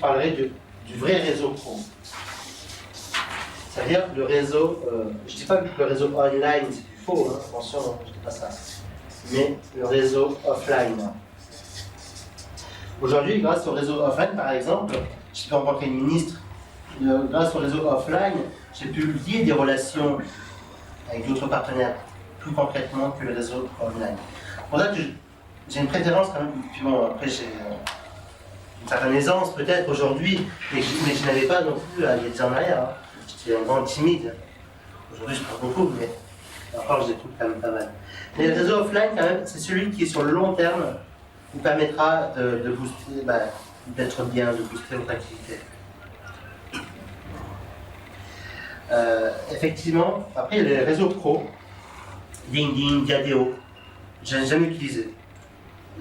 parlerai du vrai réseau pro. C'est-à-dire le réseau, je ne dis pas que le réseau online c'est du faux, hein, attention, je ne dis pas ça, mais le réseau offline. Aujourd'hui, grâce au réseau offline par exemple, j'ai pu rencontrer une ministre, grâce au réseau offline, j'ai pu lier des relations avec d'autres partenaires plus concrètement que le réseau online. Pour ça que j'ai une préférence quand même, puis bon, après j'ai une certaine aisance peut-être aujourd'hui, mais je n'avais pas non plus à y être en arrière. Hein. J'étais un grand timide. Aujourd'hui je parle beaucoup, mais encore j'ai tout quand même pas mal. Mais le réseau offline quand même, c'est celui qui sur le long terme vous permettra de booster, d'être bien, de booster votre activité. Effectivement, après il y a les réseaux pro, LinkedIn, Viadeo, je n'ai jamais utilisé.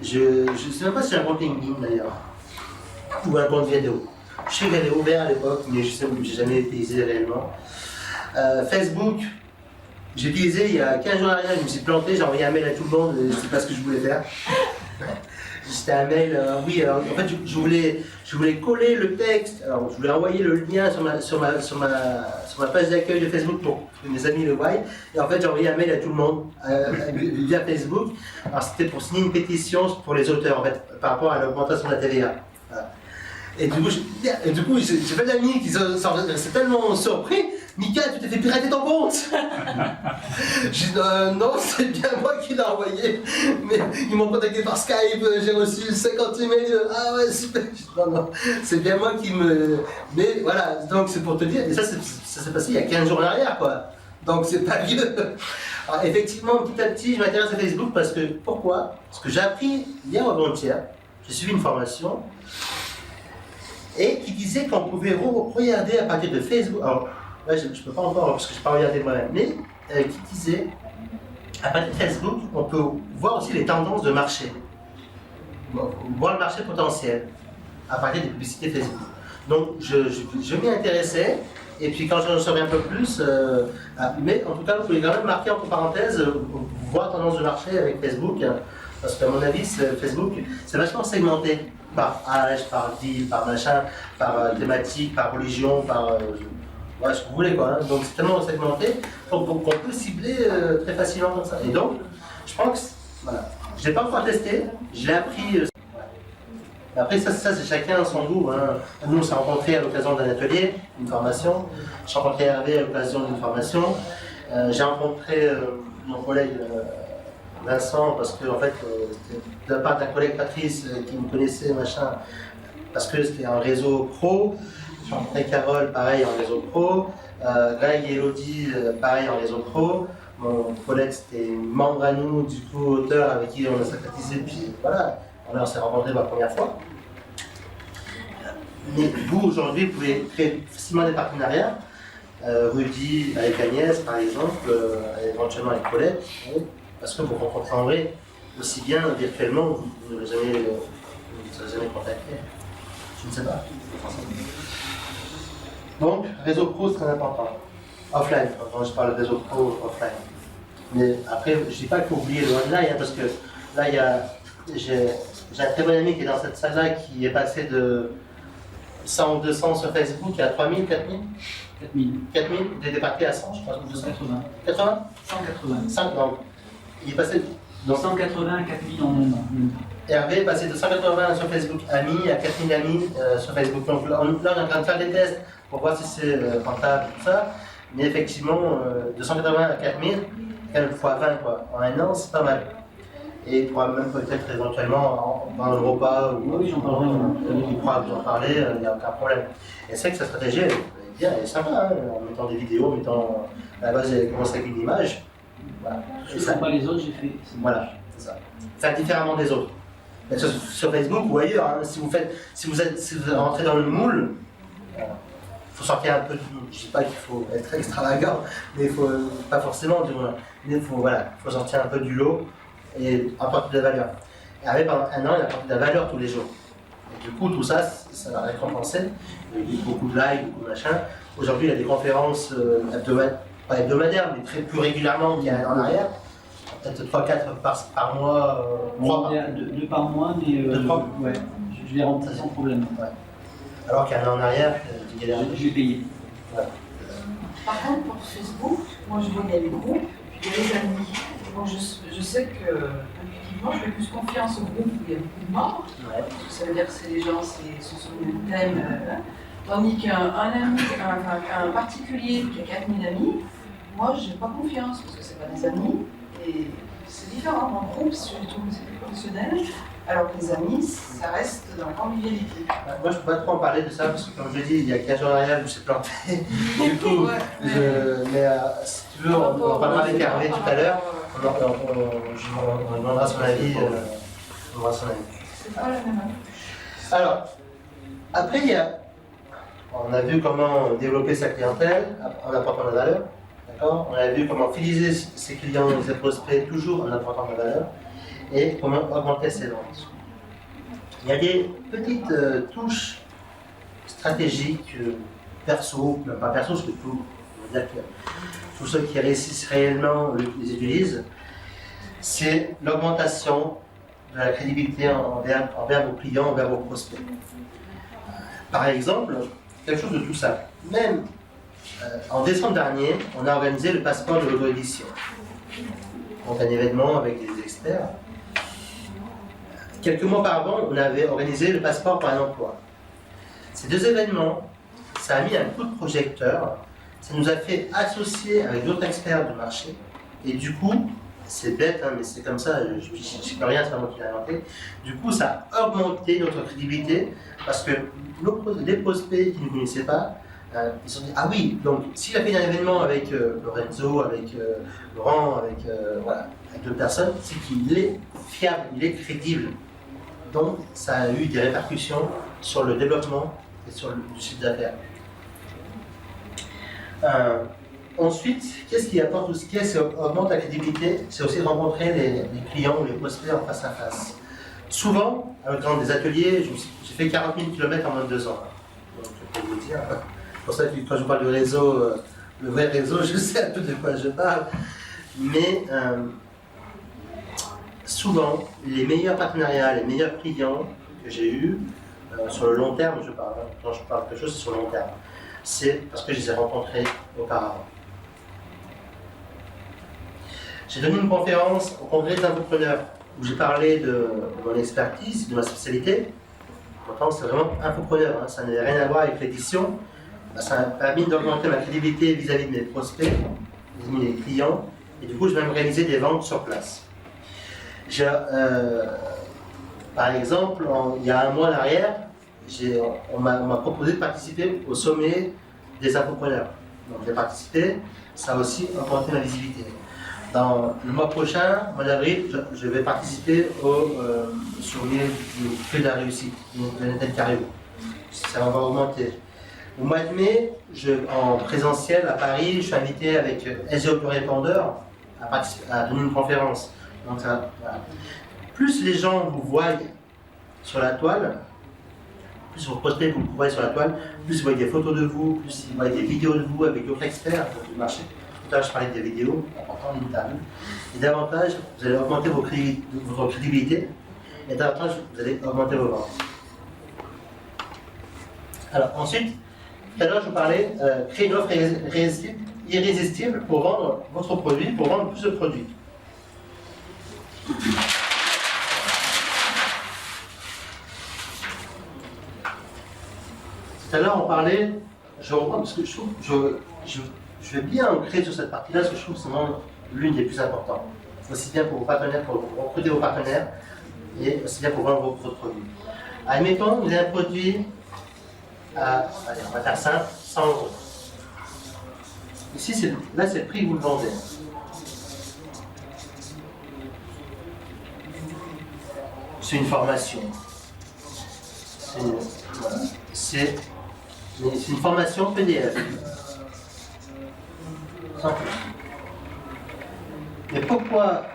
Je ne sais même pas si j'ai un compte LinkedIn d'ailleurs, ou un compte Viadeo. Je sais que j'avais ouvert à l'époque, mais je n'ai jamais utilisé réellement. Facebook, j'ai utilisé il y a 15 jours arrière, je me suis planté, j'ai envoyé un mail à tout le monde, je ne sais pas ce que je voulais faire. C'était un mail, en fait je voulais coller le texte, alors je voulais envoyer le lien sur ma page d'accueil de Facebook pour que mes amis le voient, et en fait j'ai envoyé un mail à tout le monde via Facebook. Alors c'était pour signer une pétition pour les auteurs en fait, par rapport à l'augmentation de la TVA. Voilà. Et du coup j'ai pas d'amis qui sont tellement surpris. Mika, tu t'es fait pirater ton compte. J'ai dit non, c'est bien moi qui l'ai envoyé. Mais ils m'ont contacté par Skype, j'ai reçu 50 emails. Ah ouais, super. Non, c'est bien moi qui me. Mais voilà, donc c'est pour te dire. Et ça s'est passé il y a 15 jours en arrière, quoi. Donc c'est pas vieux. Alors effectivement, petit à petit, je m'intéresse à Facebook parce que. Pourquoi? Parce que j'ai appris hier ou avant-hier, j'ai suivi une formation. Et qui disait qu'on pouvait regarder à partir de Facebook. Alors, là, je ne peux pas encore parce que je n'ai pas regardé moi-même, mais qui disait à partir de Facebook, on peut voir aussi les tendances de marché, voir le marché potentiel à partir des publicités Facebook. Donc je m'y intéressais, et puis quand j'en saurais un peu plus, mais en tout cas, vous pouvez quand même marquer entre parenthèses, voir tendance de marché avec Facebook, parce qu'à mon avis, Facebook, c'est vachement segmenté par âge, par ville, par machin, par thématique, par religion, par. Voilà, ce que vous voulez quoi, hein. Donc c'est tellement segmenté qu'on peut cibler très facilement comme ça. Et donc, je pense que, voilà, je l'ai pas encore testé, je l'ai appris. Après ça c'est chacun son goût. Hein. Nous on s'est rencontrés à l'occasion d'un atelier, d'une formation. J'ai rencontré Hervé à l'occasion d'une formation. J'ai rencontré mon collègue Vincent parce que en fait, de la part d'un collègue Patrice qui me connaissait, machin, parce que c'était un réseau pro. J'ai rencontré Carole, pareil, en réseau pro. Greg et Elodie, pareil, en réseau pro. Mon collègue, c'était membre à nous, du coup, auteur avec qui on a sympathisé, puis voilà, on s'est rencontrés pour la première fois. Mais vous, aujourd'hui, vous pouvez créer facilement des partenariats. Rudy avec Agnès, par exemple, éventuellement avec Colette, parce que vous rencontrez en vrai aussi bien virtuellement, vous ne l'avez jamais contacté. Je ne sais pas. Donc, réseau pro, c'est très important. Offline, quand je parle de réseau pro, offline. Mais après, je ne dis pas qu'il faut oublier le online, hein, parce que là, j'ai un très bon ami qui est dans cette salle-là, qui est passé de 100 ou 200 sur Facebook à 3000, 4000 4000, il était parti à 100, je crois. 180. 80 180. 5, non. Il est passé de 180 à 4000 en un an. Hervé est passé de 180 sur Facebook amis à 4000 amis sur Facebook. Donc là, on est en train de faire des tests pour voir si c'est rentable et tout ça. Mais effectivement, de 180 à 4000, quand même fois 20 quoi. En un an, c'est pas mal. Et il pourra même peut-être éventuellement dans le repas ou oui, j'en parlerai. Il pourra vous en parler, il n'y a aucun problème. Et c'est vrai que sa stratégie elle est bien, elle est sympa, hein, en mettant des vidéos, en mettant à la base elle commence avec une image. Voilà. Je ne fais pas les autres, j'ai fait. Voilà, c'est ça. Faire différemment des autres. Sur Facebook ou ailleurs, hein, si vous rentrez dans le moule, il faut sortir un peu du moule. Je ne dis pas qu'il faut être extravagant, mais il faut pas forcément du moins. Mais il faut sortir un peu du lot et apporter de la valeur. Et après, pendant un an, il a apporté de la valeur tous les jours. Et du coup, tout ça, ça l'a récompensé. Il y a eu beaucoup de likes, beaucoup de machin. Aujourd'hui, il y a des conférences pas hebdomadaires, mais plus régulièrement qu'il y a en arrière. Peut-être 3-4 par mois. 2 par mois, mais ouais. je les remplis sans problème. Ouais. Alors qu'un an en arrière, tu galères un peu. J'ai payé. Ouais. Par contre, pour Facebook, moi je vois qu'il y a les groupes, puis il y a les amis. Donc je sais que intuitivement, je fais plus confiance aux groupes où il y a beaucoup de membres, Ouais. parce que ça veut dire que c'est les gens, ce sont le même thème. Tandis qu'un ami, un particulier qui a 4000 amis, moi je n'ai pas confiance, parce que ce pas des amis. Et c'est différent. En groupe, je trouve que c'est plus professionnel. Alors que les amis, ça reste dans la convivialité. Moi, je ne peux pas trop en parler de ça parce que, comme je l'ai dit, il y a 15 jours en arrière, je me suis planté. Du coup, Ouais, mais si tu veux, on en parlera avec Hervé tout à l'heure. On demandera son avis. On demandera son avis. C'est pas la même approche. Alors, après, on a vu comment développer sa clientèle en apportant de la valeur. D'accord. On a vu comment fidéliser ses clients et ses prospects toujours en apportant de la valeur. Et comment augmenter ses ventes. Il y a des petites touches stratégiques, perso, même pas perso, parce que tous ceux qui réussissent réellement les utilisent, c'est l'augmentation de la crédibilité envers vos clients, envers vos prospects. Par exemple, quelque chose de tout simple. Même en décembre dernier, on a organisé le passeport de l'auto-édition. Donc un événement avec des experts. Quelques mois auparavant, on avait organisé le passeport pour un emploi. Ces deux événements, ça a mis un coup de projecteur, ça nous a fait associer avec d'autres experts du marché, et du coup, c'est bête, hein, mais c'est comme ça, je ne peux rien, c'est pas moi qui l'ai inventé, du coup, ça a augmenté notre crédibilité, parce que les prospects qui ne nous connaissaient pas, ils se sont dit, ah oui, donc s'il a fait un événement avec Lorenzo, avec Laurent, avec d'autres personnes, c'est qu'il est fiable, il est crédible. Donc, ça a eu des répercussions sur le développement et sur le chiffre d'affaires. Ensuite, qu'est-ce qui apporte tout ce qui augmente la crédibilité? C'est aussi rencontrer les clients ou les prospects en face à face. Souvent, dans des ateliers, j'ai fait 40 000 km en moins de 2 ans. Donc, je peux vous dire. C'est pour ça que quand je parle du réseau, le vrai réseau, je sais un peu de quoi je parle. Mais souvent, les meilleurs partenariats, les meilleurs clients que j'ai eus, sur le long terme, je parle, quand je parle de quelque chose, c'est sur le long terme. C'est parce que je les ai rencontrés auparavant. J'ai donné une conférence au congrès des infopreneurs où j'ai parlé de mon expertise, de ma spécialité. Pourtant, c'est vraiment infopreneur, hein, ça n'avait rien à voir avec l'édition. Ça m'a permis d'augmenter ma crédibilité vis-à-vis de mes prospects, vis-à-vis de mes clients, et du coup, je vais même réaliser des ventes sur place. Par exemple, il y a un mois en arrière, on m'a proposé de participer au sommet des infopreneurs. Donc j'ai participé, ça a aussi augmenté ma visibilité. Dans le mois prochain, au mois d'avril, je vais participer au sommet du prix de la réussite, de Nathan Carrero. Ça va augmenter. Au mois de mai, en présentiel à Paris, je suis invité avec SEO Répondeur à donner une conférence. Donc ça, voilà. Plus les gens vous voient sur la toile, plus vos prospects vous voient sur la toile, plus ils voient des photos de vous, plus ils voient des vidéos de vous avec d'autres experts du marché. Tout à l'heure, je parlais des vidéos, important, l'interview. Et davantage, vous allez augmenter votre crédibilité, et davantage, vous allez augmenter vos ventes. Alors ensuite, tout à l'heure, je vous parlais créer une offre irrésistible pour vendre votre produit, pour vendre plus de produits. Tout à l'heure, on parlait, je reprends parce que je trouve, je vais bien ancrer sur cette partie-là, parce que je trouve que c'est vraiment l'une des plus importantes. Aussi bien pour vos partenaires, pour recruter vos partenaires, et aussi bien pour vendre votre produit. Admettons, vous avez un produit à, allez, on va faire simple, 100 €. Ici, là, c'est le prix que vous le vendez. C'est une formation. C'est une formation PDF. Sans plus. Mais pourquoi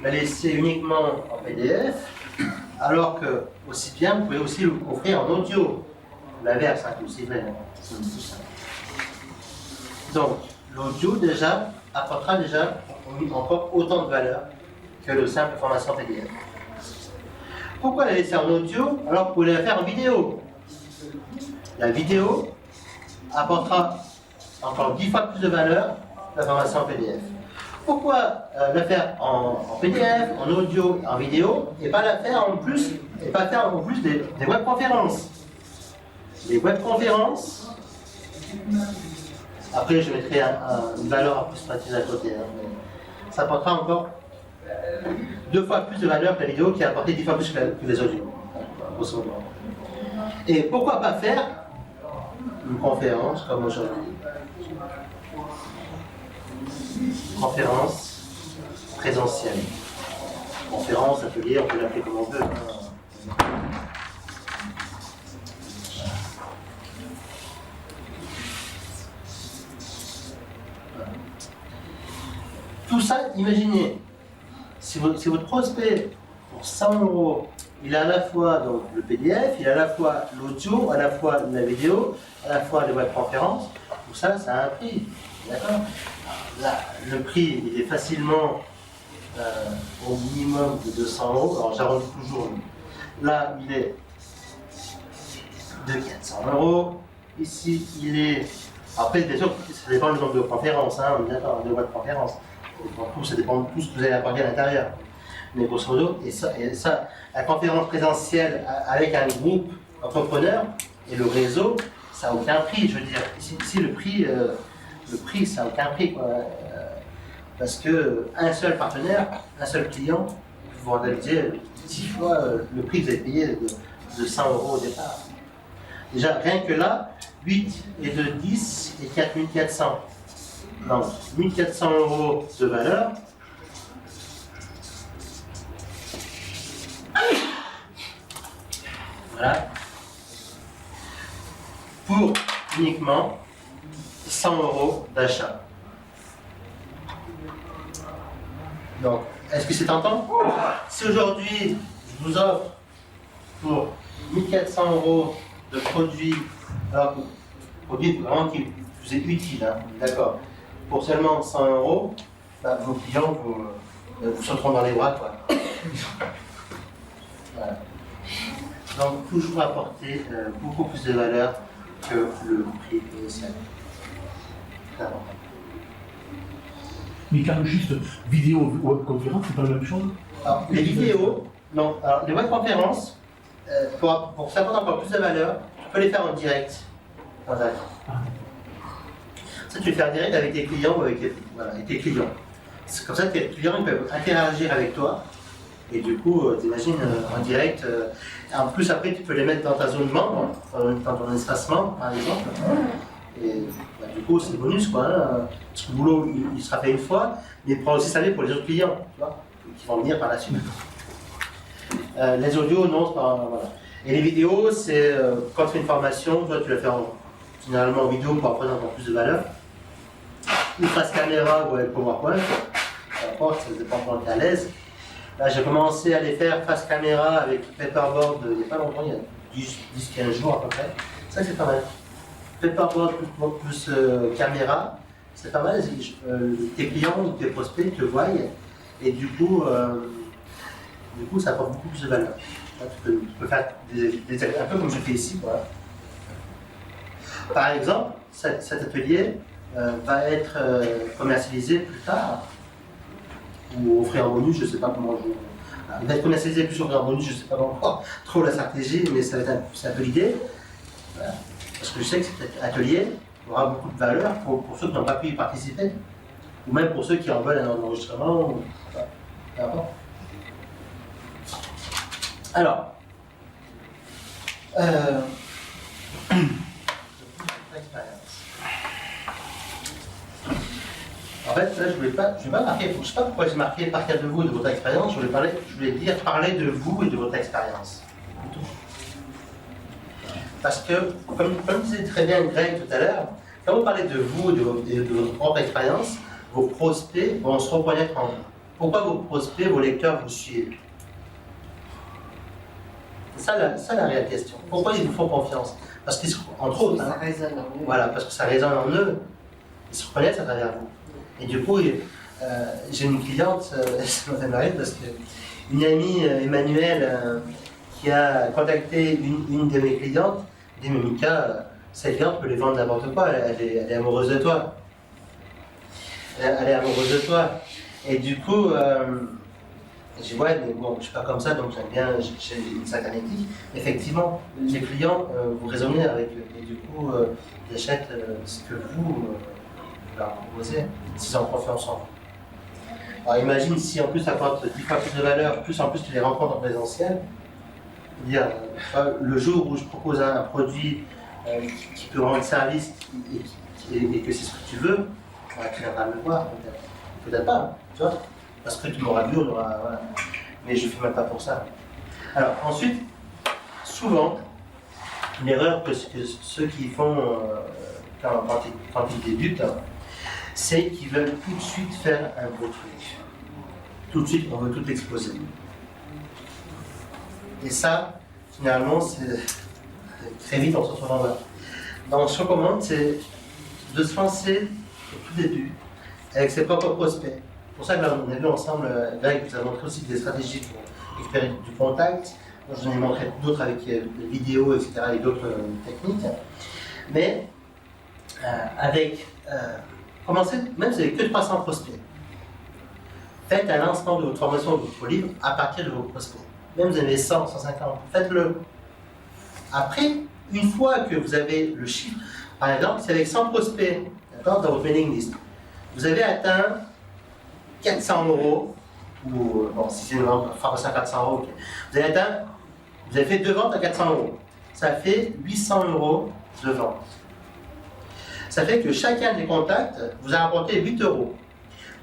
la laisser uniquement en PDF alors que, aussi bien, vous pouvez aussi l'offrir en audio? L'inverse, hein, aussi vrai. Donc, l'audio déjà apportera déjà encore autant de valeur que le simple formation PDF. Pourquoi la laisser en audio alors que vous pouvez la faire en vidéo? La vidéo apportera encore 10 fois plus de valeur que la formation en PDF. Pourquoi la faire en PDF, en audio, en vidéo, et pas la faire en plus, et pas faire en plus des webconférences? Les webconférences, après je mettrai une valeur approximative à côté, hein, mais ça apportera encore 2 fois plus de valeur que la vidéo qui a apporté 10 fois plus que les audios. Et pourquoi pas faire une conférence comme aujourd'hui? Conférence présentielle. Conférence, atelier, on peut l'appeler comme on veut. Tout ça, imaginez, si votre prospect, pour 100 €, il a à la fois donc, le PDF, il a à la fois l'audio, à la fois la vidéo, à la fois les webconférences, tout ça, ça a un prix. D'accord? Là, le prix, il est facilement au minimum de 200 €. Alors j'arrondis toujours. Là, il est de 400 €. Ici, il est. Après, bien sûr, ça dépend du nombre de conférences, hein, on est d'accord, de webconférences. Ça dépend de tout ce que vous allez apporter à l'intérieur. Mais grosso modo, et ça, la conférence présentielle avec un groupe d'entrepreneurs et le réseau, ça n'a aucun prix. Je veux dire, ici le prix, ça n'a aucun prix. Quoi. Parce qu'un seul partenaire, un seul client, vous réalisez 10 fois le prix que vous avez payé de 100 € au départ. Déjà, rien que là, 8 et de 10 et 4400. Donc, 1400 € de valeur. Voilà. Pour uniquement 100 € d'achat. Donc, est-ce que c'est tentant? Si aujourd'hui, je vous offre pour 1400 € de produits, alors produits vraiment qui vous est utile, hein, d'accord, pour seulement 100 €, bah, vos clients vous sauteront dans les bras, quoi. Voilà. Donc, toujours apporter beaucoup plus de valeur que le prix initial. Clairement. Mais quand même juste vidéo ou webconférence, c'est pas la même chose? Alors, les vidéos, non. Alors, les webconférences, pour ça apporter encore plus de valeur, tu peux les faire en direct. Voilà. Ça, tu le fais en direct avec tes clients ou avec tes clients. C'est comme ça que tes clients ils peuvent interagir avec toi. Et du coup, t'imagines en direct. En plus, après, tu peux les mettre dans ta zone membre, dans ton espace membre, par exemple. Et bah, du coup, c'est le bonus, quoi. Hein. Parce que le boulot, il sera fait une fois, mais il pourra aussi servir pour les autres clients, tu vois, qui vont venir par la suite. Les audios, non, c'est pas. Voilà. Et les vidéos, c'est quand tu fais une formation, toi, tu la fais généralement en vidéo pour apprendre encore plus de valeur. Ou face caméra ou avec PowerPoint, peu importe, ça dépend quand tu es à l'aise. Là, j'ai commencé à les faire face caméra avec Paperboard il n'y a pas longtemps, il y a 10-15 jours à peu près. Ça, c'est pas mal. Paperboard plus caméra, c'est pas mal. Tes clients ou tes prospects te voient et du coup, ça apporte beaucoup plus de valeur. Là, tu peux faire un peu comme je fais ici. Voilà. Par exemple, cet atelier va être commercialisé plus tard ou offrir un bonus, je ne sais pas comment il va être commercialisé plus offrir un bonus, je ne sais pas encore trop la stratégie, mais c'est un peu l'idée. Voilà. Parce que je sais que cet atelier aura beaucoup de valeur pour ceux qui n'ont pas pu y participer, ou même pour ceux qui en veulent un enregistrement, ou peu importe. Alors, en fait, là, je vais pas marquer, je ne sais pas pourquoi j'ai marqué partir de vous et de votre expérience, je voulais dire parler de vous et de votre expérience. Parce que, comme disait très bien Greg tout à l'heure, quand vous parlez de vous et de votre propre expérience, vos prospects vont se reconnaître en vous. Pourquoi vos prospects, vos lecteurs vous suivent? C'est ça la réelle question. Pourquoi ils vous font confiance? Parce qu'entre autres, Ça résonne en eux. voilà, parce que ça résonne en eux, ils se reconnaissent à travers vous. Et du coup, j'ai une cliente, ça m'a fait marrer parce qu'une amie, Emmanuelle, qui a contacté une de mes clientes, Je dis, mais Mika, cette cliente peut les vendre n'importe quoi, elle est amoureuse de toi. Elle est amoureuse de toi. Et du coup, je dis, ouais, mais bon, je suis pas comme ça, donc j'aime bien, j'ai une certaine éthique. Effectivement, les clients, vous raisonnez avec eux, et du coup, ils achètent ce que vous leur proposez, s'ils ont confiance en vous. Alors imagine si en plus ça apporte 10 fois plus de valeur, plus en plus tu les rencontres en présentiel, dire, le jour où je propose un produit qui peut rendre service et que c'est ce que tu veux, tu viendras me voir, peut-être pas, tu vois, parce que tu m'auras vu, on aura, voilà. Mais je ne fais même pas pour ça. Alors ensuite, souvent, l'erreur que ceux qui font quand ils débutent, c'est qu'ils veulent tout de suite faire un gros truc. Tout de suite, on veut tout exploser. Et ça, finalement, c'est très vite on se retrouve en bas. Donc, ce qu'on recommande, c'est de se lancer au tout début avec ses propres prospects. C'est pour ça que là, on a vu ensemble, Greg vous a montré aussi des stratégies pour récupérer du contact. Moi, je vous en ai montré d'autres avec des vidéos, etc., et d'autres techniques. Mais commencez, même si vous n'avez que 300 prospects, faites un lancement de votre formation, de votre livre à partir de vos prospects. Même si vous avez 100, 150, faites-le. Après, une fois que vous avez le chiffre, par exemple, si avec 100 prospects, d'accord, dans votre mailing list, vous avez atteint 400 €, ou bon, si c'est une formation à 400 €, okay. Vous avez fait 2 ventes à 400 €. Ça fait 800 € de vente. Ça fait que chacun des contacts vous a rapporté 8 €.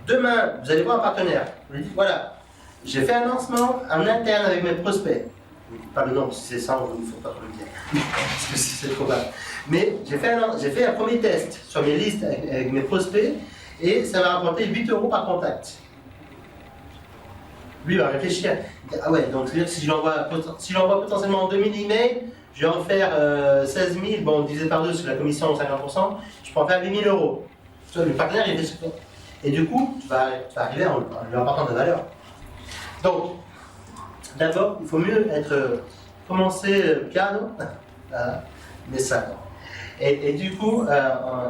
Demain, vous allez voir un partenaire. Vous lui dites, voilà, j'ai fait un lancement en interne avec mes prospects. Je ne dis pas le nom, si c'est ça, il ne faut pas trop le dire. Parce que c'est trop bas. Mais j'ai fait un premier test sur mes listes avec mes prospects et ça m'a rapporté 8 € par contact. Lui, il va réfléchir. Il dit, ah ouais, donc si je l'envoie potentiellement 2000 emails, je vais en faire 16 000, bon, divisé par 2 sur la commission de 50%, je peux en faire 8 000 €. Tu vois, le partenaire, il réfléchit. Et du coup, tu vas arriver en lui apportant de la valeur. Donc, d'abord, il faut mieux commencer piano, mais ça. Et du coup,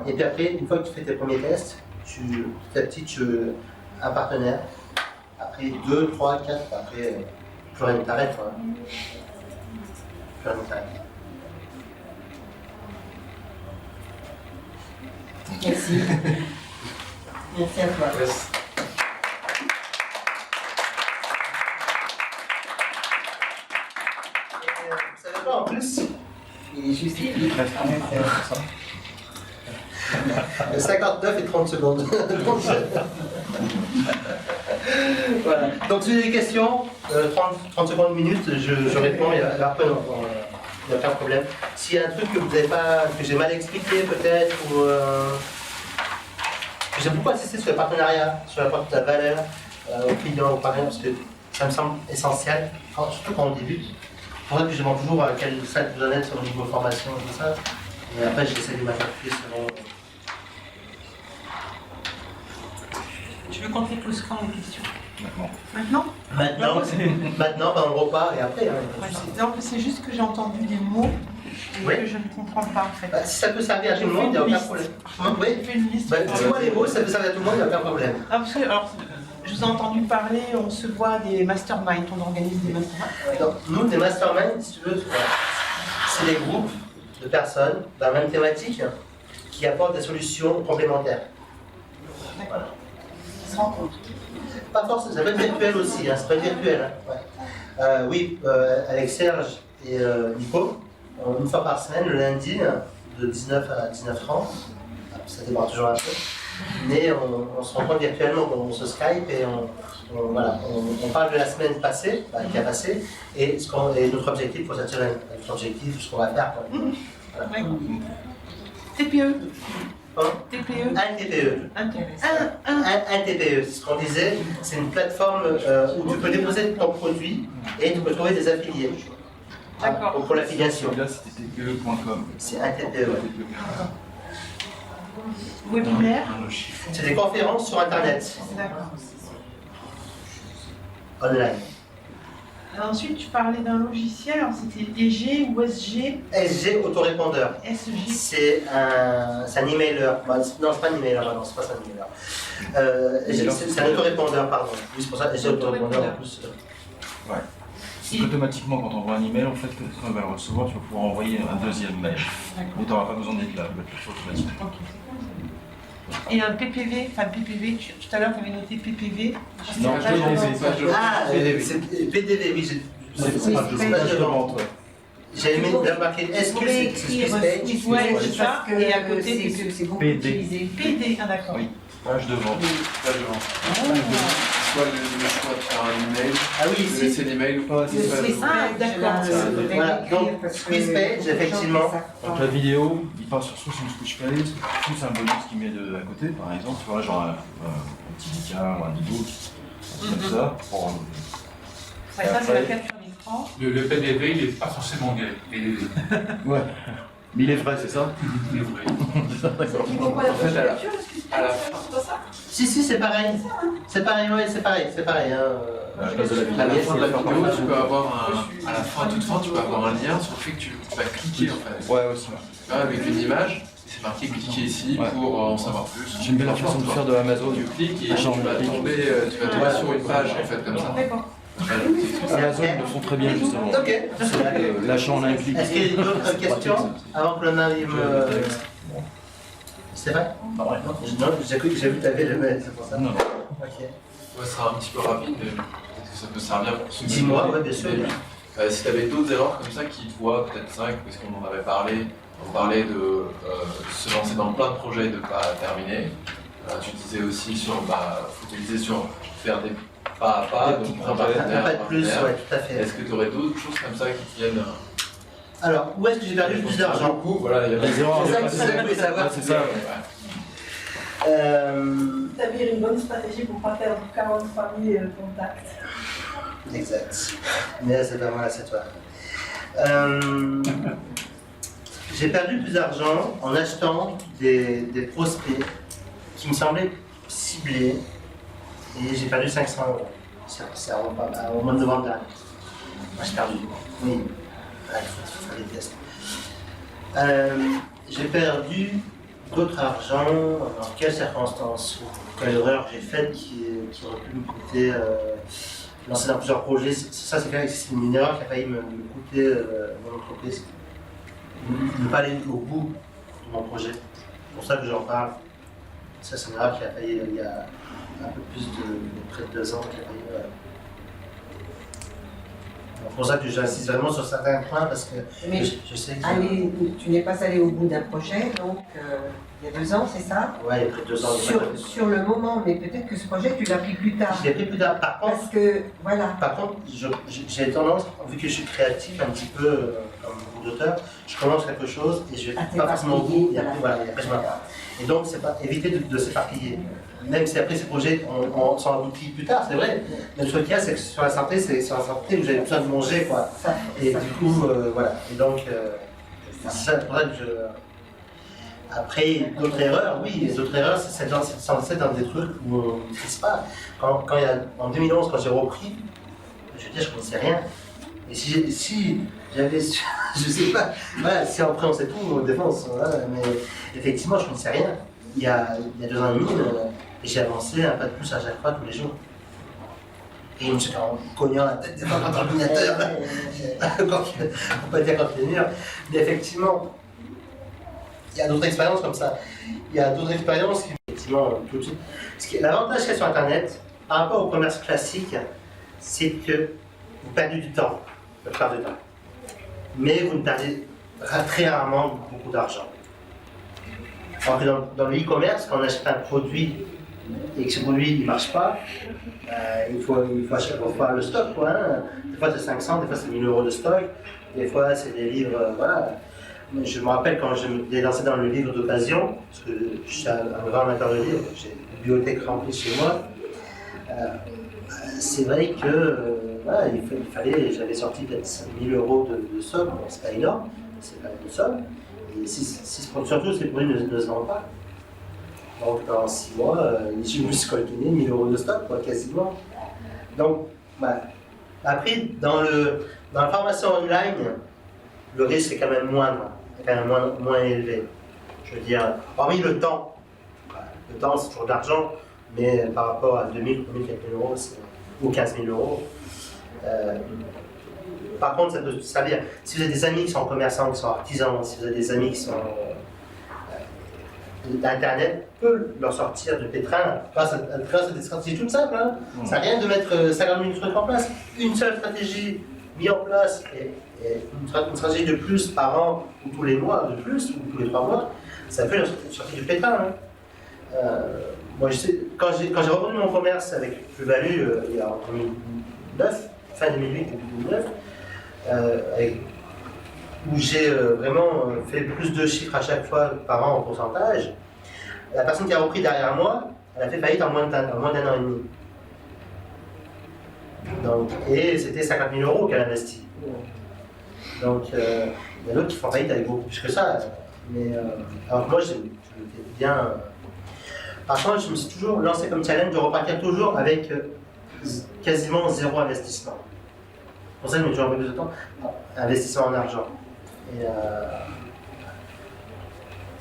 et puis après, une fois que tu fais tes premiers tests, petit à petit, tu veux un partenaire. Après 2, 3, 4, après, plus rien ne t'arrête. Plus rien ne t'arrête. Merci. Merci à toi. Yes. Vous savez quoi en plus? Il est juste écrit. 59 et 30 secondes. Voilà. Donc si vous avez des questions, 30 secondes, minutes, je réponds, il n'y a aucun problème. S'il y a un truc que vous n'avez pas, que j'ai mal expliqué peut-être, ou j'ai beaucoup insisté sur le partenariat, sur la porte de la valeur aux clients, aux partenaires, parce que ça me semble essentiel, surtout quand on débute. C'est pour ça que je demande toujours à quel salle vous en êtes sur le niveau formation et tout ça. Et après, j'essaie de m'adapter selon. Tu veux qu'on te les pose quand les questions? Maintenant? Maintenant, ben, on repart et après. Non, c'est juste que j'ai entendu des mots et Oui. que je ne comprends pas en fait. Bah, si ça peut servir à tout le monde, il n'y a aucun problème. Oui. Fais une liste. Bah, dis-moi les mots, si ça peut servir à tout le monde, il n'y a aucun problème. Ah, parce que, alors, je vous ai entendu parler, on se voit des masterminds, on organise des masterminds. Donc, nous, des masterminds, si tu veux, c'est des groupes de personnes dans la même thématique qui apportent des solutions complémentaires. D'accord. Ils se rencontrent. Pas forcément, ça peut être virtuel aussi, hein, ça peut être virtuel. Hein. Ouais. Oui, avec Serge et Nico, une fois par semaine, le lundi, de 19 à 19h30, ça démarre toujours un peu, mais on se rencontre virtuellement, on se Skype et on parle de la semaine passée, qui a passé, et notre objectif pour cette semaine, notre objectif, ce qu'on va faire. Voilà. Ouais. TPE. Hein? TPE. Un TPE. Un TPE, c'est ce qu'on disait, c'est une plateforme où tu peux déposer ton produit et tu peux trouver des affiliés. D'accord. Pour l'affiliation. Là, c'était tpe.com. C'est un TPE. Ouais. Webinaire. C'est des conférences sur Internet, D'accord. online. Ensuite, tu parlais d'un logiciel, alors c'était EG ou SG, SG autorépondeur. SG. C'est un emailer. Bah, non, c'est pas un emailer, non, c'est pas ça un emailer. C'est un autorépondeur, pardon. Oui, c'est pour ça SG autorépondeur en plus. Ouais. C'est automatiquement quand on envoie un email, en fait, quand on va le recevoir, tu vas pouvoir envoyer un deuxième mail. Mais tu n'auras pas besoin d'être là, le plus automatique. Ok. Et un PPV, enfin PPV, tout à l'heure tu avais noté PPV. Non, C'est pas PDV. Ah, PDV. c'est PDV, oui. C'est pas de vente, ouais. J'avais remarqué, est-ce que c'est Swiss Page? Ouais, c'est ça. Et à côté, c'est beaucoup PD. utilisé. PD, ah d'accord. Oui. Page de vente. Page de vente. Soit le choix de faire un email, Ah oui, de ici. laisser l'email ou pas. Le Swiss Ah, Page, d'accord. là, je vais Voilà, l'écrire donc, parce Swiss que Page, les gens effectivement. qui savent pas. Donc la vidéo, il part sur soit son Switch Page, plus un bonus qu'il met à côté, par exemple, tu vois, genre un petit bicard, un e-book, un truc comme ça. Pour, Ça, c'est la capture d'écran. Le PDV, il n'est pas forcément gay. ouais. Mais il est vrai, c'est ça? Il est vrai. Pourquoi En fait, à la c'est pas ça? Si, c'est pareil. C'est pareil, ouais, c'est pareil. Hein. À la place de la vidéo. À la fin de la vidéo, tu peux avoir à la fin, à toute fin, tu peux avoir un lien sur le fait que tu vas cliquer en fait. Ouais, aussi. Tu vois, avec une image, c'est marqué cliquer ici Ouais. pour en savoir plus. J'aime bien la façon de faire de Amazon. Tu cliques et Ah, tu vas tomber sur une page en fait comme ça. D'accord. Amazon le font très bien, justement. Ok. L'achat en un clic. Est-ce qu'il y a d'autres questions avant que le main me. C'est vrai? Non, j'ai cru que j'ai vu que tu avais le mail, c'est pour ça. Non, non. Ok. Ouais, ce sera un petit peu rapide, mais peut-être que ça peut servir pour ceux qui. Dis-moi, ouais, bien sûr. Si tu avais d'autres erreurs comme ça qui te voient, peut-être 5, parce qu'on en avait parlé, on parlait de se lancer dans plein de projets et de ne pas terminer. Tu disais aussi focaliser sur faire des pas à pas, Des donc petits un projets. partenaire. Pas de plus, ouais, tout à fait. Est-ce que tu aurais d'autres choses comme ça qui te viennent Alors, où est-ce que j'ai perdu le plus d'argent? Du coup, voilà, il y a Les erreurs, C'est ça il y a que pas vous voulez savoir. Ouais, c'est ça. Établir une bonne stratégie pour ne pas perdre 43 000 contacts. Exact. Mais c'est pas moi, c'est toi. J'ai perdu plus d'argent en achetant des prospects qui me semblaient ciblés et j'ai perdu 500 €. C'est au mois de novembre dernier. Moi j'ai perdu. Oui. Ah, il faut faire des tests. J'ai perdu d'autres argent, dans quelles circonstances? Quelle erreur j'ai faite qui aurait pu me coûter lancer dans plusieurs projets. Ça, c'est clair que c'est une erreur qui a failli me coûter mon entreprise. Ne pas aller au bout de mon projet. C'est pour ça que j'en parle. Ça, c'est une erreur qui a failli, il y a un peu plus de près de 2 ans, qui a failli. C'est pour ça que j'insiste vraiment sur certains points parce que Mais je sais que. tu n'es pas allé au bout d'un projet, donc il y a 2 ans, c'est ça? Ouais, il y a près de 2 ans. Sur le moment, mais peut-être que ce projet, tu l'as pris plus tard. Je l'ai pris plus tard. Par contre, Parce que, voilà. Par contre, j'ai tendance, vu que je suis créatif un petit peu comme beaucoup d'auteurs, je commence quelque chose et je ne vais pas forcément au bout et après, voilà, et après je m'arrête. Et donc, c'est pas éviter de s'éparpiller. Même si après ces projets, on s'en aboutit plus tard, c'est vrai. Mais le truc qu'il y a, c'est que sur la santé, c'est sur la santé où j'avais besoin de manger, quoi. Et du coup, voilà. Et donc, c'est ça pour ça que je. Après, d'autres erreurs, oui, les autres erreurs, c'est de se lancer dans des trucs où on ne maîtrise pas. En 2011, quand j'ai repris, je veux dire, je ne connaissais rien. Et si j'avais, je sais pas, voilà, si après on sait tout, on défense, voilà, mais effectivement, je ne connaissais rien. Il y a 2 ans et demi, et j'ai avancé un pas de plus à chaque fois, tous les jours. Et je me suis en cognant la tête devant mon ordinateur, on ne peut pas dire quand il est mûr, mais effectivement, il y a d'autres expériences comme ça. Il y a d'autres expériences qui, effectivement, tout de suite. L'avantage qu'il y a sur Internet, par rapport au commerce classique, c'est que vous perdez du temps, la plupart du temps. Mais vous ne perdez très rarement beaucoup d'argent. Alors que dans le e-commerce, quand on achète un produit et que ce produit ne marche pas, il faut avoir le stock, quoi. Hein. Des fois c'est 500, des fois c'est 1000 € de stock, des fois c'est des livres, voilà. Je me rappelle quand je me lancé dans le livre d'occasion, parce que je suis un grand amateur de livres, j'ai une bibliothèque remplie chez moi. C'est vrai que voilà, il fallait, j'avais sorti peut-être 1000 € de somme, bon, c'est pas énorme, c'est pas une somme. Et surtout, ces produits ne se vendent pas. Donc, dans 6 mois, je me suis collectionné 1000 € de stock, quoi, quasiment. Donc, bah, Après, dans la formation online, le risque est quand même moindre, est quand même moins élevé. Je veux dire, hormis le temps. Le temps, c'est toujours de l'argent, mais par rapport à 2000, 3000, 4000 euros ou 15 000 euros. Par contre, ça peut servir. Si vous avez des amis qui sont commerçants, qui sont artisans, si vous avez des amis qui sont Internet peut leur sortir de pétrin grâce à des stratégies toutes simples. Hein. Ça n'a rien de mettre 50 000 trucs en place. Une seule stratégie mise en place et une stratégie de plus par an ou tous les mois de plus ou tous les 3 mois, ça fait sortir du pétrin. Hein. Moi, je sais, quand j'ai repris mon commerce avec plus-value il y a en 2009, fin 2008 et 2009, où j'ai vraiment fait plus de chiffres à chaque fois par an en pourcentage, la personne qui a repris derrière moi, elle a fait faillite en moins d'un an et demi. Donc, et c'était 50 000 euros qu'elle a investi. Donc, il y a d'autres qui font faillite avec beaucoup plus que ça. Mais, alors que moi, je m'étais bien. Par contre, je me suis toujours lancé comme challenge de repartir toujours avec quasiment 0 investissement. Pour ça, je mets toujours un peu plus de temps. Investissement en argent. Et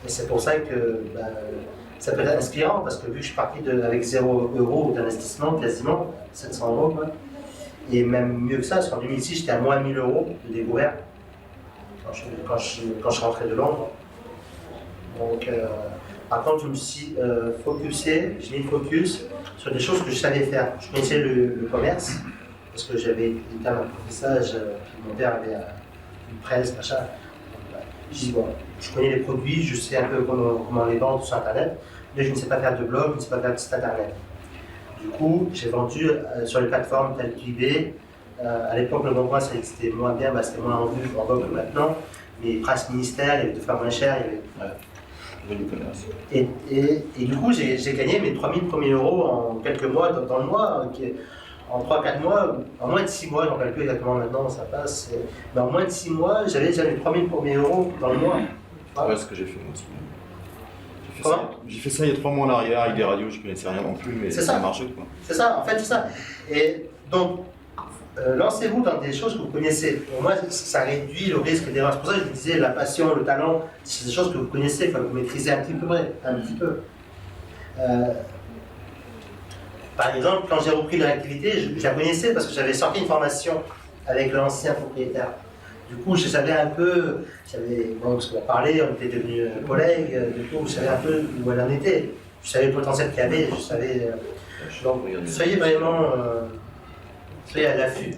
c'est pour ça que ça peut être inspirant, parce que vu que je suis parti avec 0 € d'investissement, quasiment 700 €, quoi. Et même mieux que ça, parce qu'en 2006, j'étais à moins 1000 € de découvert quand je suis rentré de Londres. Donc, par contre, je me suis focusé, j'ai mis le focus sur des choses que je savais faire. Je connaissais le commerce, parce que j'avais été à l'apprentissage, puis mon père avait une presse, machin. Je dis, bon, je connais les produits, je sais un peu comment les vendre sur Internet, mais je ne sais pas faire de blog, je ne sais pas faire de site Internet. Du coup, j'ai vendu sur les plateformes telles qu'eBay. À l'époque, le bon coin, c'était moins bien, c'était moins en vogue que maintenant. Mais Price Ministère, il y avait de faire moins cher, il y avait... Du commerce. Et du coup, j'ai gagné mes 3000 premiers euros en quelques mois, dans le mois, en 3-4 mois, en moins de 6 mois, je ne me rappelle plus exactement maintenant, ça passe. Mais en moins de 6 mois, j'avais déjà mes 3000 premiers euros dans le mois. Ouais, c'est ce que j'ai fait moi aussi. J'ai fait ça il y a 3 mois en arrière avec des radios, je ne connaissais rien non plus, mais ça marchait quoi. C'est ça, en fait, c'est ça. Et donc, lancez-vous dans des choses que vous connaissez. Pour moi, ça réduit le risque d'erreur. C'est pour ça que je vous disais, la passion, le talent, c'est des choses que vous connaissez, que vous maîtrisez un petit peu. Par exemple, quand j'ai repris l'activité, je la connaissais parce que j'avais sorti une formation avec l'ancien propriétaire. Du coup, je savais un peu, parce qu'on a parlé, on était devenus collègues, du coup, je savais un peu où elle en était. Je savais le potentiel qu'il y avait, je savais. Donc, soyez vraiment. Soyez à l'affût,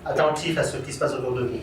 attentif à ce qui se passe autour de vous.